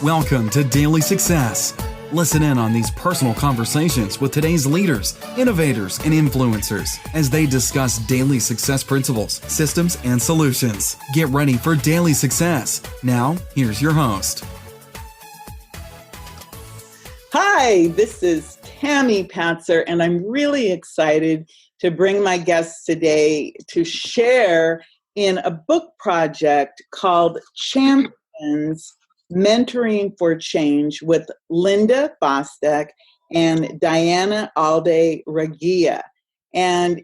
Welcome to Daily Success. Listen in on these personal conversations with today's leaders, innovators, and influencers as they discuss daily success principles, systems, and solutions. Get ready for Daily Success. Now, here's your host. Hi, this is Tammy Patzer, and I'm really excited to bring my guests today to share in a book project called Champions Mentoring for Change with Linda Fostek and Diana Alde Regia. And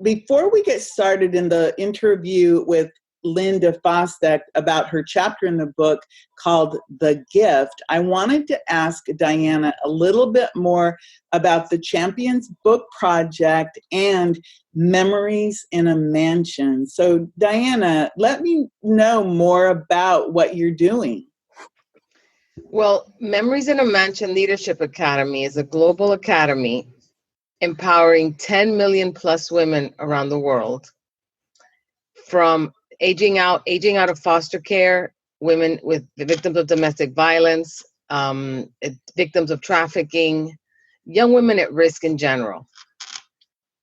before we get started in the interview with Linda Fostek about her chapter in the book called The Gift, I wanted to ask Diana a little bit more about the Champions Book Project and Memories in a Mansion. So Diana, let me know more about what you're doing. Well, Memories in a Mansion Leadership Academy is a global academy empowering 10 million plus women around the world, from aging out of foster care, women with the victims of domestic violence, victims of trafficking, young women at risk in general.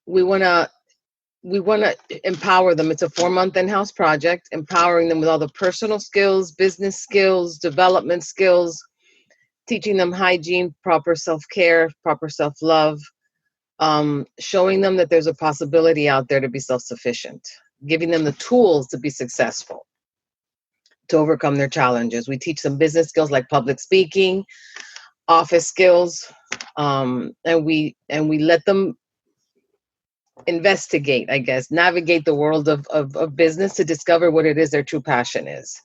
We want to empower them. It's a 4-month in-house project, empowering them with all the personal skills, business skills, development skills, teaching them hygiene, proper self-care, proper self-love, showing them that there's a possibility out there to be self-sufficient, giving them the tools to be successful, to overcome their challenges. We teach them business skills like public speaking, office skills, and we let them investigate, navigate the world of business to discover what it is their true passion is.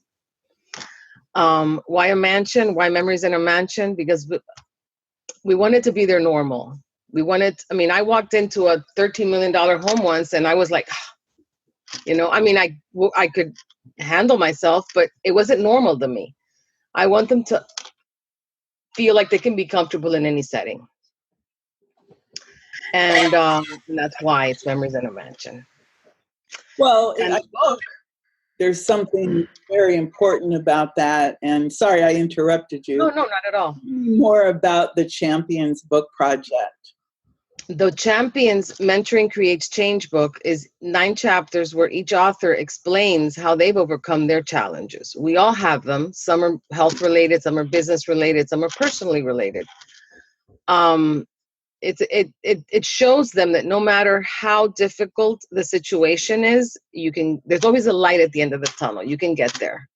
Why a mansion? Why Memories in a Mansion? Because we want it to be their normal. I walked into a $13 million home once and I was like, I could handle myself, but it wasn't normal to me. I want them to feel like they can be comfortable in any setting. And that's why it's Memories in a Mansion. Well, there's something very important about that. And sorry, I interrupted you. No, not at all. More about the Champions Book Project. The Champions Mentoring Creates Change book is 9 chapters where each author explains how they've overcome their challenges. We all have them. Some are health related, some are business related, some are personally related. It shows them that no matter how difficult the situation is, there's always a light at the end of the tunnel. You can get there.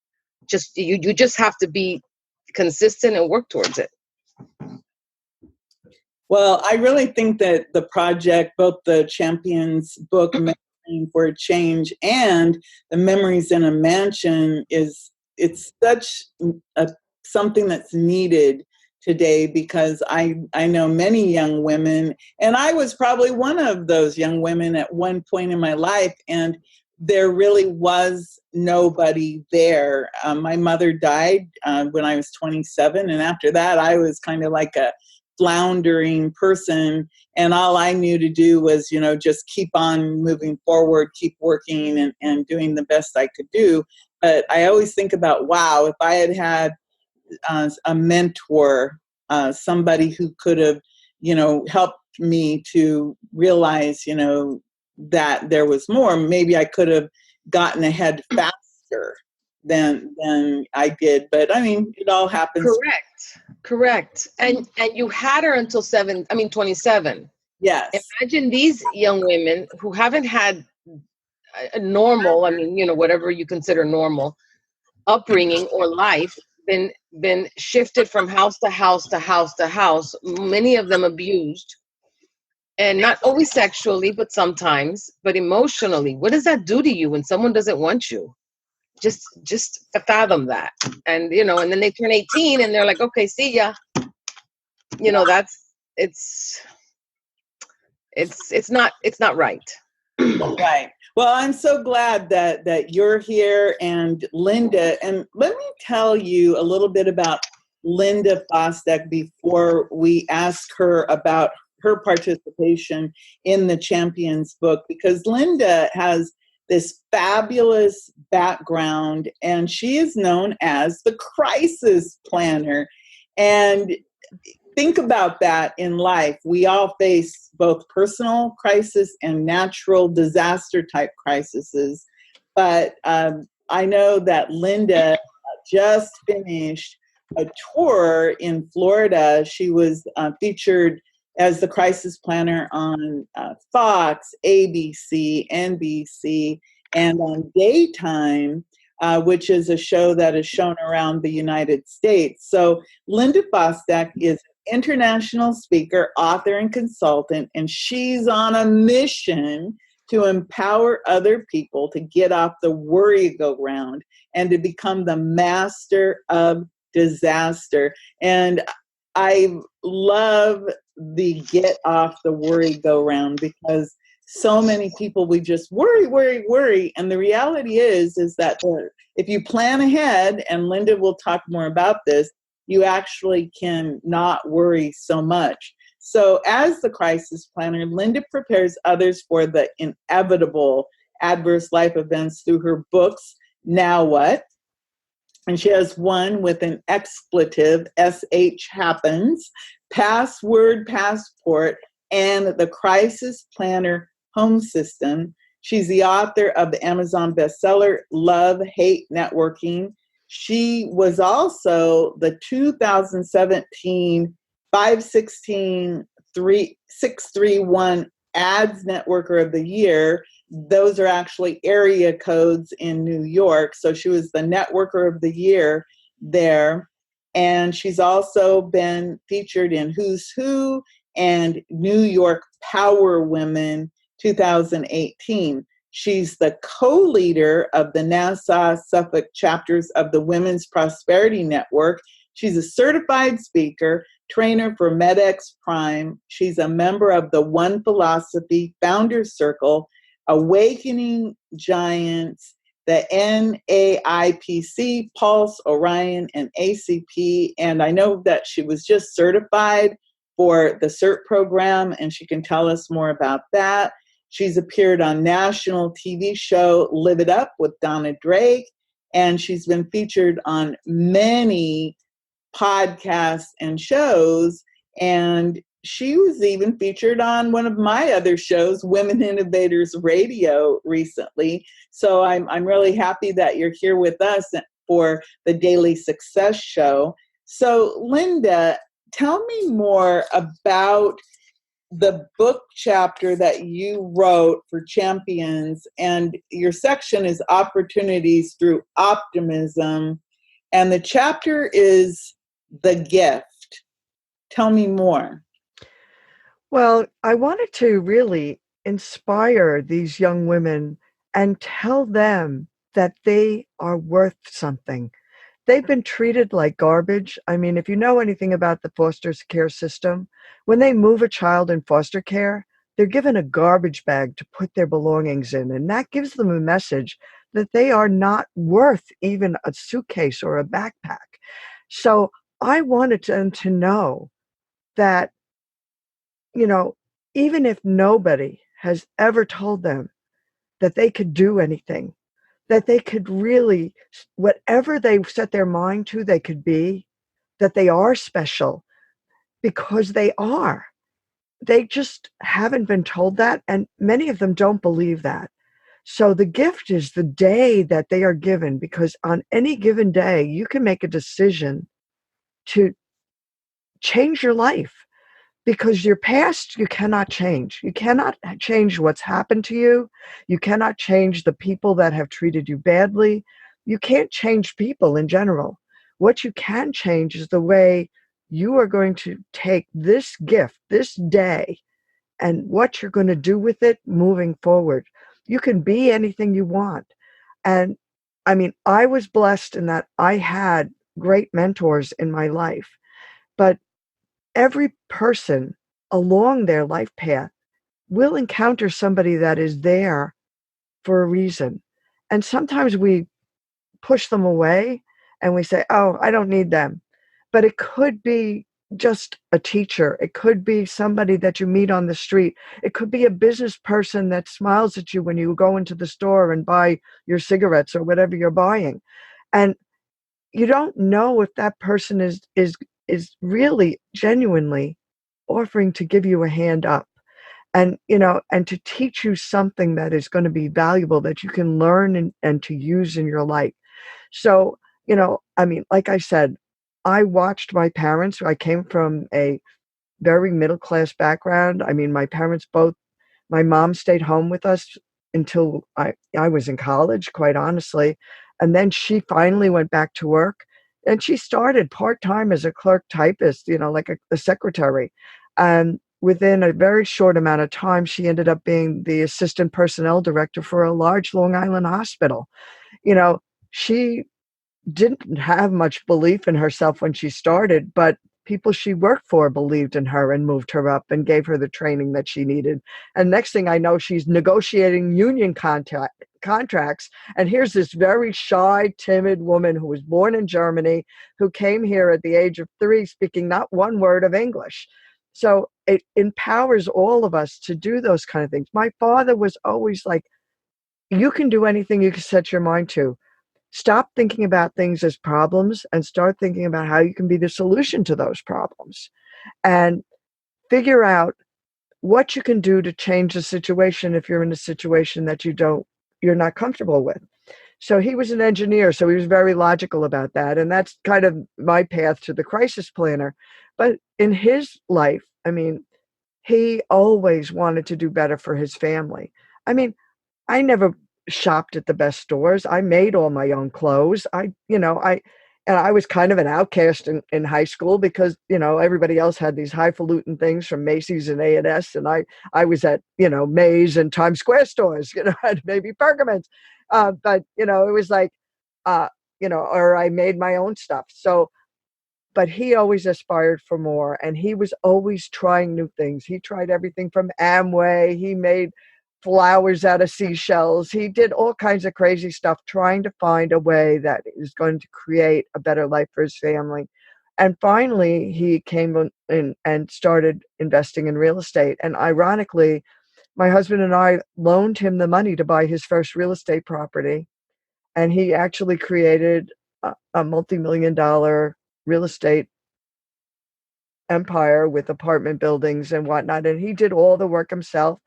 You just have to be consistent and work towards it. Well, I really think that the project, both the Champions book, Mentoring for Change, and the Memories in a Mansion, it's such something that's needed today, because I know many young women, and I was probably one of those young women at one point in my life, and there really was nobody there. My mother died when I was 27, and after that I was kind of like a floundering person, and all I knew to do was, just keep on moving forward, keep working and doing the best I could do. But I always think about, wow, if I had a mentor, somebody who could have, helped me to realize, that there was more, maybe I could have gotten ahead faster than I did. But it all happens. Correct. And you had her until 27. Yes. Imagine these young women who haven't had a normal, whatever you consider normal upbringing or life, been shifted from house to house to house to house, many of them abused, and not always sexually, but sometimes, but emotionally. What does that do to you when someone doesn't want you? Just fathom that. And, and then they turn 18 and they're like, okay, see ya. It's not right. Right. Well, I'm so glad that you're here, and Linda. And let me tell you a little bit about Linda Fostek before we ask her about her participation in the Champions book, because Linda has this fabulous background, and she is known as the crisis planner. And think about that in life. We all face both personal crisis and natural disaster type crises. But I know that Linda just finished a tour in Florida. She was featured as the crisis planner on Fox, ABC, NBC, and on Daytime, which is a show that is shown around the United States. So Linda Fostek is an international speaker, author, and consultant, and she's on a mission to empower other people to get off the worry-go-round and to become the master of disaster. And I love the get off the worry-go-round, because so many people, we just worry, worry, worry. And the reality is that if you plan ahead, and Linda will talk more about this, you actually can not worry so much. So as the crisis planner, Linda prepares others for the inevitable adverse life events through her books, Now What? And she has one with an expletive, SH happens, Password Passport, and the Crisis Planner Home System. She's the author of the Amazon bestseller, Love, Hate, Networking. She was also the 2017 516-631 Ads Networker of the Year. Those are actually area codes in New York. So she was the Networker of the Year there. And she's also been featured in Who's Who and New York Power Women 2018. She's the co-leader of the Nassau Suffolk chapters of the Women's Prosperity Network. She's a certified speaker, trainer for MedX Prime. She's a member of the One Philosophy Founders Circle, Awakening Giants, the NAIPC, Pulse, Orion, and ACP. And I know that she was just certified for the CERT program, and she can tell us more about that. She's appeared on national TV show Live It Up with Donna Drake, and she's been featured on many podcasts and shows, and she was even featured on one of my other shows, Women Innovators Radio, recently. So I'm really happy that you're here with us for the Daily Success Show. So Linda, tell me more about the book chapter that you wrote for Champions, and your section is Opportunities Through Optimism, and the chapter is The Gift. Tell me more. Well, I wanted to really inspire these young women and tell them that they are worth something. They've been treated like garbage. I mean, if you know anything about the foster care system, when they move a child in foster care, they're given a garbage bag to put their belongings in. And that gives them a message that they are not worth even a suitcase or a backpack. So I wanted them to know that, you know, even if nobody has ever told them that they could do anything, that they could really, whatever they set their mind to, they could be, that they are special, because they are. They just haven't been told that, and many of them don't believe that. So the gift is the day that they are given, because on any given day, you can make a decision to change your life. Because your past, you cannot change. You cannot change what's happened to you. You cannot change the people that have treated you badly. You can't change people in general. What you can change is the way you are going to take this gift, this day, and what you're going to do with it moving forward. You can be anything you want. And I mean, I was blessed in that I had great mentors in my life. But every person along their life path will encounter somebody that is there for a reason. And sometimes we push them away and we say, oh, I don't need them. But it could be just a teacher. It could be somebody that you meet on the street. It could be a business person that smiles at you when you go into the store and buy your cigarettes or whatever you're buying. And you don't know if that person is really genuinely offering to give you a hand up, and and to teach you something that is going to be valuable that you can learn and to use in your life. So, I mean, like I said, I watched my parents. I came from a very middle class background. I mean, my parents both, my mom stayed home with us until I was in college, quite honestly. And then she finally went back to work, and she started part-time as a clerk typist, like a secretary. And within a very short amount of time, she ended up being the assistant personnel director for a large Long Island hospital. You know, she didn't have much belief in herself when she started, but people she worked for believed in her and moved her up and gave her the training that she needed. And next thing I know, she's negotiating union contracts. And here's this very shy, timid woman who was born in Germany, who came here at the age of 3, speaking not one word of English. So it empowers all of us to do those kind of things. My father was always like, you can do anything you can set your mind to. Stop thinking about things as problems and start thinking about how you can be the solution to those problems, and figure out what you can do to change the situation if you're in a situation that you're not comfortable with. So he was an engineer, so he was very logical about that. And that's kind of my path to the crisis planner. But in his life, I mean, he always wanted to do better for his family. I mean, I never shopped at the best stores. I made all my own clothes. And I was kind of an outcast in high school because, everybody else had these highfalutin things from Macy's and A&S. And I was at, Mays and Times Square stores, and maybe Perkins. But, it was like, or I made my own stuff. So, but he always aspired for more, and he was always trying new things. He tried everything from Amway. He made flowers out of seashells. He did all kinds of crazy stuff, trying to find a way that is going to create a better life for his family. And finally, he came in and started investing in real estate. And ironically, my husband and I loaned him the money to buy his first real estate property. And he actually created a multi-million-dollar real estate empire with apartment buildings and whatnot. And he did all the work himself.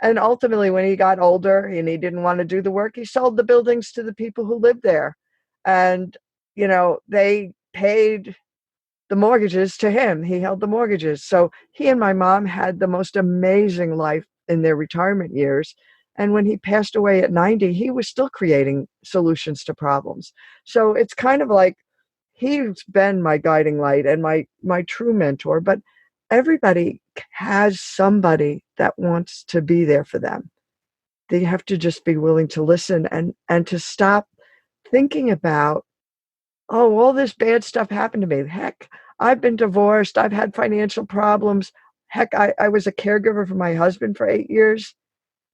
And ultimately, when he got older and he didn't want to do the work, he sold the buildings to the people who lived there. And, they paid the mortgages to him. He held the mortgages. So he and my mom had the most amazing life in their retirement years. And when he passed away at 90, he was still creating solutions to problems. So it's kind of like he's been my guiding light and my true mentor. But everybody has somebody that wants to be there for them. They have to just be willing to listen and to stop thinking about, oh, all this bad stuff happened to me. Heck, I've been divorced. I've had financial problems. Heck, I was a caregiver for my husband for 8 years.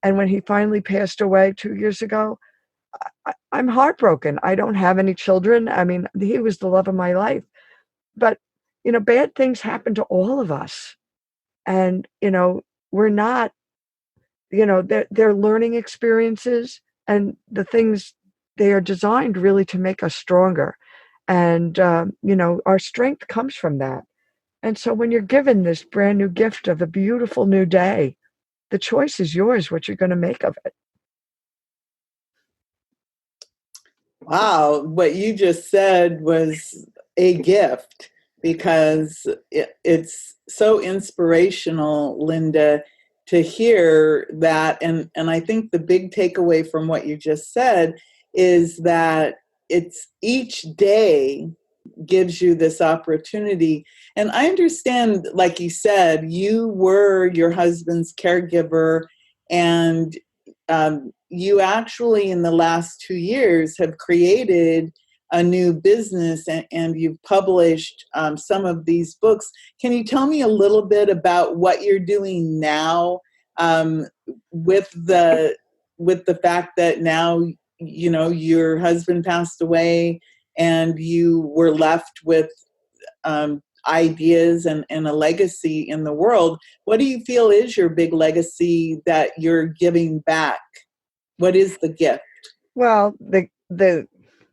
And when he finally passed away 2 years ago, I'm heartbroken. I don't have any children. I mean, he was the love of my life. But, bad things happen to all of us. And, we're not, they're learning experiences, and the things, they are designed really to make us stronger. And, our strength comes from that. And so when you're given this brand new gift of a beautiful new day, the choice is yours, what you're going to make of it. Wow, what you just said was a gift, because it's so inspirational, Linda, to hear that. And I think the big takeaway from what you just said is that it's each day gives you this opportunity. And I understand, like you said, you were your husband's caregiver, and you actually in the last 2 years have created a new business, and you've published some of these books. Can you tell me a little bit about what you're doing now, with the fact that now your husband passed away and you were left with ideas and a legacy in the world. What do you feel is your big legacy that you're giving back? What is the gift? Well, the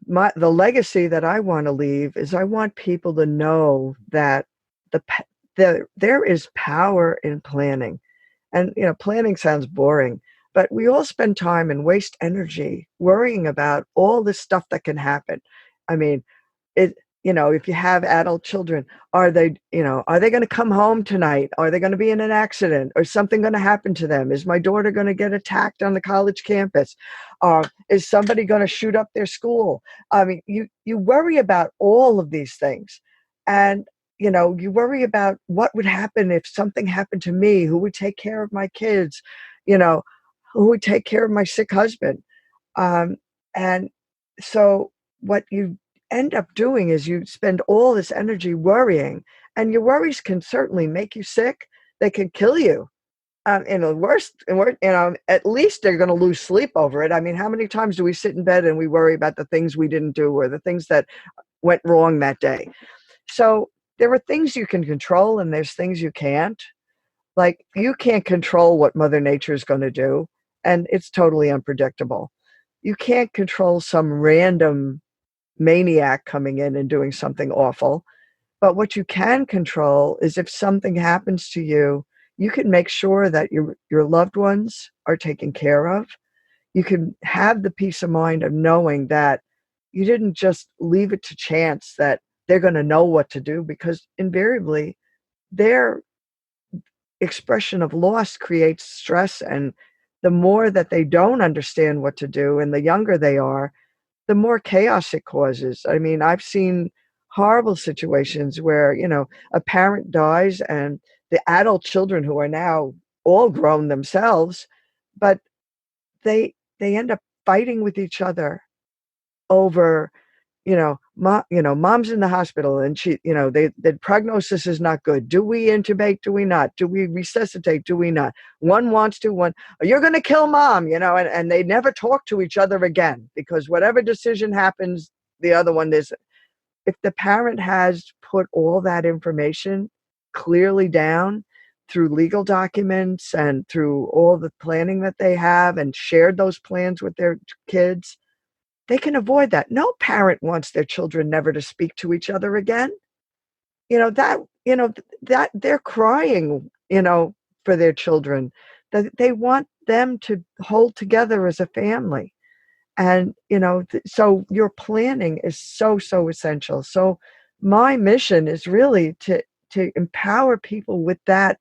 legacy that I want to leave is I want people to know that there is power in planning. And planning sounds boring, but we all spend time and waste energy worrying about all this stuff that can happen. I mean, it if you have adult children, are they going to come home tonight? Are they going to be in an accident? Or something going to happen to them? Is my daughter going to get attacked on the college campus? Is somebody going to shoot up their school? I mean, you worry about all of these things, and you worry about what would happen if something happened to me. Who would take care of my kids? Who would take care of my sick husband? And so what you end up doing is you spend all this energy worrying, and your worries can certainly make you sick. They can kill you. In the worst, at least they're going to lose sleep over it. I mean, how many times do we sit in bed and we worry about the things we didn't do or the things that went wrong that day? So there are things you can control and there's things you can't. Like, you can't control what Mother Nature is going to do, and it's totally unpredictable. You can't control some random maniac coming in and doing something awful. But what you can control is if something happens to you, you can make sure that your loved ones are taken care of. You can have the peace of mind of knowing that you didn't just leave it to chance that they're going to know what to do, because invariably their expression of loss creates stress. And the more that they don't understand what to do and the younger they are, the more chaos it causes. I mean, I've seen horrible situations where, a parent dies and the adult children, who are now all grown themselves, but they end up fighting with each other over, mom's in the hospital and she, the prognosis is not good. Do we intubate? Do we not? Do we resuscitate? Do we not? One wants to, you're going to kill mom, and they never talk to each other again, because whatever decision happens, the other one is. If the parent has put all that information clearly down through legal documents and through all the planning that they have and shared those plans with their kids, they can avoid that. No parent wants their children never to speak to each other again. That they're crying, for their children, that they want them to hold together as a family. And, so your planning is so, so essential. So my mission is really to empower people with that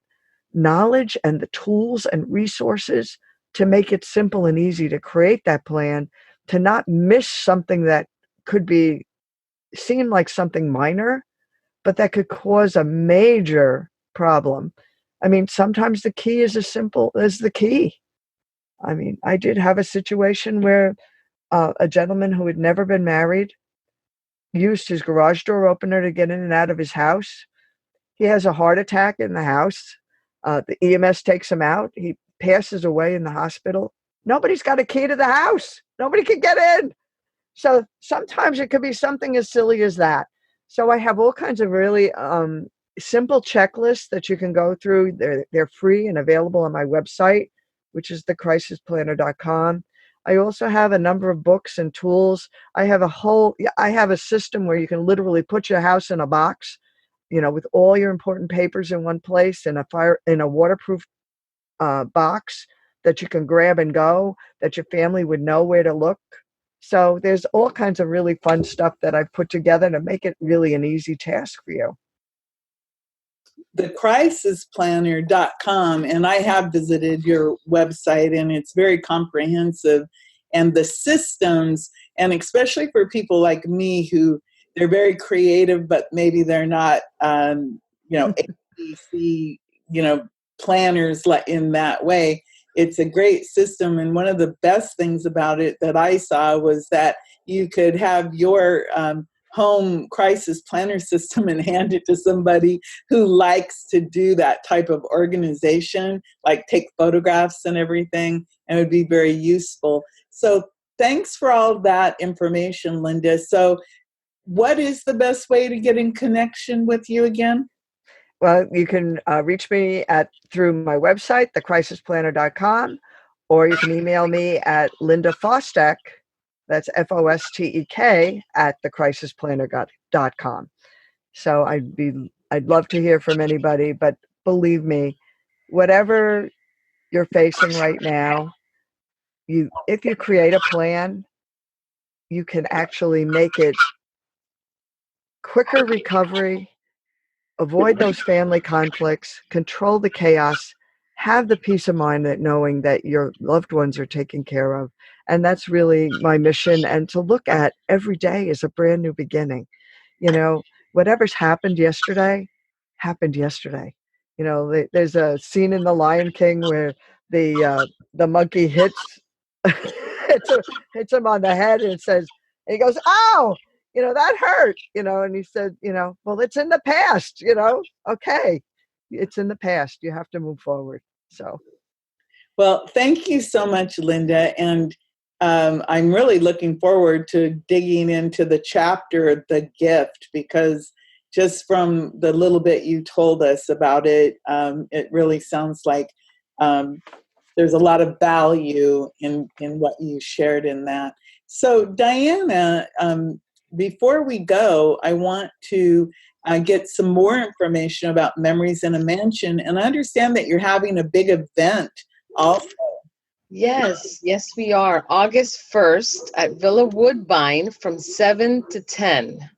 knowledge and the tools and resources to make it simple and easy to create that plan, to not miss something that could seem like something minor, but that could cause a major problem. I mean, sometimes the key is as simple as the key. I mean, I did have a situation where a gentleman who had never been married used his garage door opener to get in and out of his house. He has a heart attack in the house. The EMS takes him out. He passes away in the hospital. Nobody's got a key to the house. Nobody can get in. So sometimes it could be something as silly as that. So I have all kinds of really simple checklists that you can go through. They're free and available on my website, which is thecrisisplanner.com. I also have a number of books and tools. I have a system where you can literally put your house in a box, with all your important papers in one place, in a waterproof box that you can grab and go, that your family would know where to look. So there's all kinds of really fun stuff that I've put together to make it really an easy task for you. Thecrisisplanner.com, and I have visited your website, and it's very comprehensive. And the systems, and especially for people like me who they're very creative, but maybe they're not, ABC, planners in that way. It's a great system. And one of the best things about it that I saw was that you could have your home crisis planner system and hand it to somebody who likes to do that type of organization, like take photographs and everything, and it would be very useful. So thanks for all that information, Linda. So what is the best way to get in connection with you again? Well, you can reach me through my website, thecrisisplanner.com, or you can email me at Linda Fostek, that's Fostek, at thecrisisplanner.com. So I'd love to hear from anybody, but believe me, whatever you're facing right now, if you create a plan, you can actually make it quicker recovery, avoid those family conflicts, control the chaos, have the peace of mind that knowing that your loved ones are taken care of. And that's really my mission. And to look at every day as a brand new beginning. Whatever's happened yesterday. There's a scene in The Lion King where the monkey hits hits him on the head, and it says, and he goes, "Ow, that hurt," and he said, well, it's in the past, okay, it's in the past. You have to move forward. So, well, thank you so much, Linda. And I'm really looking forward to digging into the chapter, The Gift, because just from the little bit you told us about it, it really sounds like there's a lot of value in what you shared in that. So, Diana, before we go, I want to get some more information about Memories in a Mansion, and I understand that you're having a big event also. Yes, we are. August 1st at Villa Woodbine from 7 to 10.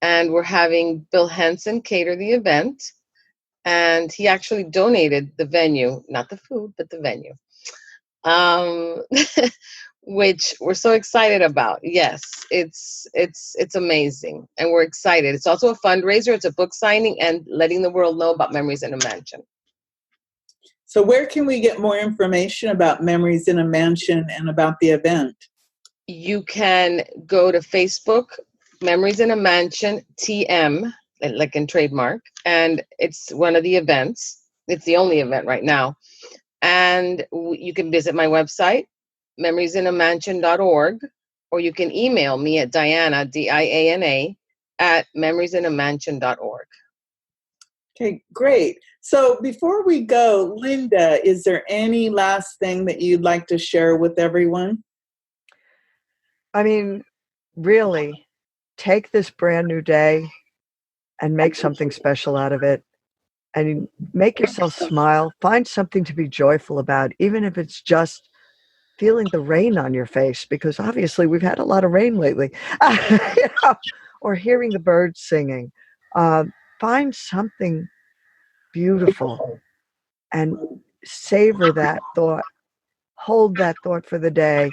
And we're having Bill Henson cater the event. And he actually donated the venue, not the food, but the venue, which we're so excited about. Yes, it's amazing, and we're excited. It's also a fundraiser. It's a book signing and letting the world know about Memories in a Mansion. So where can we get more information about Memories in a Mansion and about the event? You can go to Facebook, Memories in a Mansion, TM, like in trademark, and it's one of the events. It's the only event right now. And you can visit my website, memoriesinamansion.org, or you can email me at Diana, Diana, at memoriesinamansion.org. Okay, great. So before we go, Linda, is there any last thing that you'd like to share with everyone? I mean, really, take this brand new day and make something special out of it, and make yourself smile. Find something to be joyful about, even if it's just feeling the rain on your face, because obviously we've had a lot of rain lately, or hearing the birds singing. Find something beautiful and savor that thought, hold that thought for the day,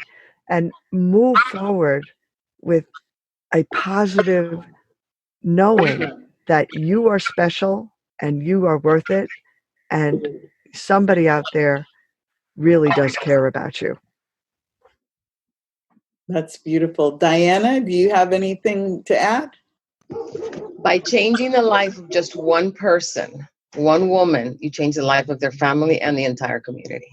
and move forward with a positive knowing that you are special and you are worth it, and somebody out there really does care about you. That's beautiful. Diana, do you have anything to add? By changing the life of just one person, one woman, you change the life of their family and the entire community.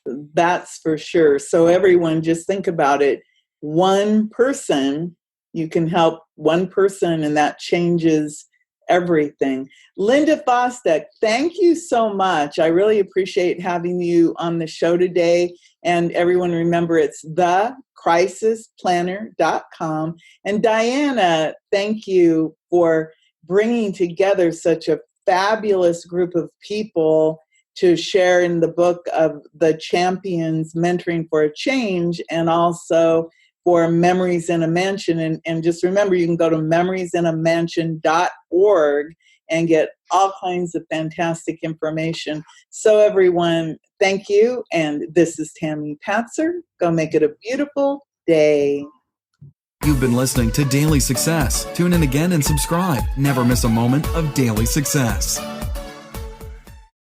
That's for sure. So everyone, just think about it. One person, you can help one person, and that changes everything. Linda Fostek, thank you so much. I really appreciate having you on the show today. And everyone, remember, it's thecrisisplanner.com. And Diana, thank you for bringing together such a fabulous group of people to share in the book of the champions mentoring for a change, and also for Memories in a Mansion. And just remember, you can go to memoriesinamansion.org and get all kinds of fantastic information. So everyone, thank you. And this is Tammy Patzer. Go make it a beautiful day. You've been listening to Daily Success. Tune in again and subscribe. Never miss a moment of daily success.